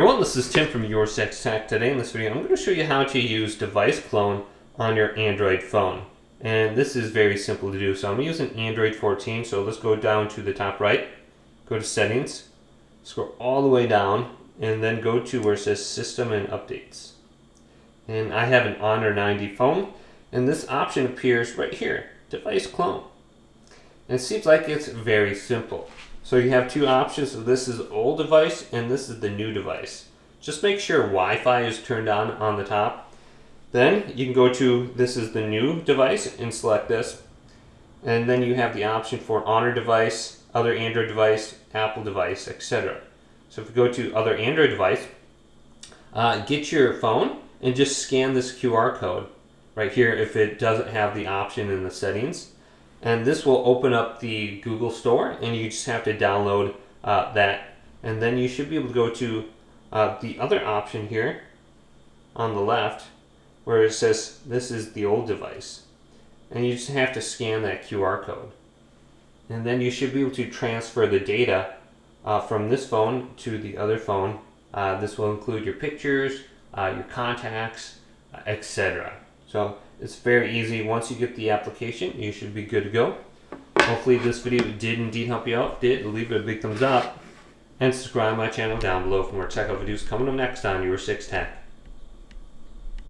Everyone, this is Tim from Your Six Tech. Today in this video, I'm going to show you how to use device clone on your Android phone. And this is very simple to do. So I'm using Android 14. So let's go down to the top right, go to settings, scroll all the way down, and then go to where it says system and updates. And I have an Honor 90 phone, and this option appears right here, device clone. And it seems like it's very simple. So you have two options. So this is old device and this is the new device. Just make sure Wi-Fi is turned on the top. Then you can go to this is the new device and select this. And then you have the option for Honor device, other Android device, Apple device, etc. So if you go to other Android device, get your phone and just scan this QR code right here if it doesn't have the option in the settings. And this will open up the Google Store, and you just have to download that. And then you should be able to go to the other option here on the left where it says this is the old device. And you just have to scan that QR code. And then you should be able to transfer the data from this phone to the other phone. This will include your pictures, your contacts, etc. So it's very easy. Once you get the application, you should be good to go. Hopefully this video did indeed help you out. If it did, leave it a big thumbs up and subscribe to my channel down below for more tech videos coming up next on Your Six Tech.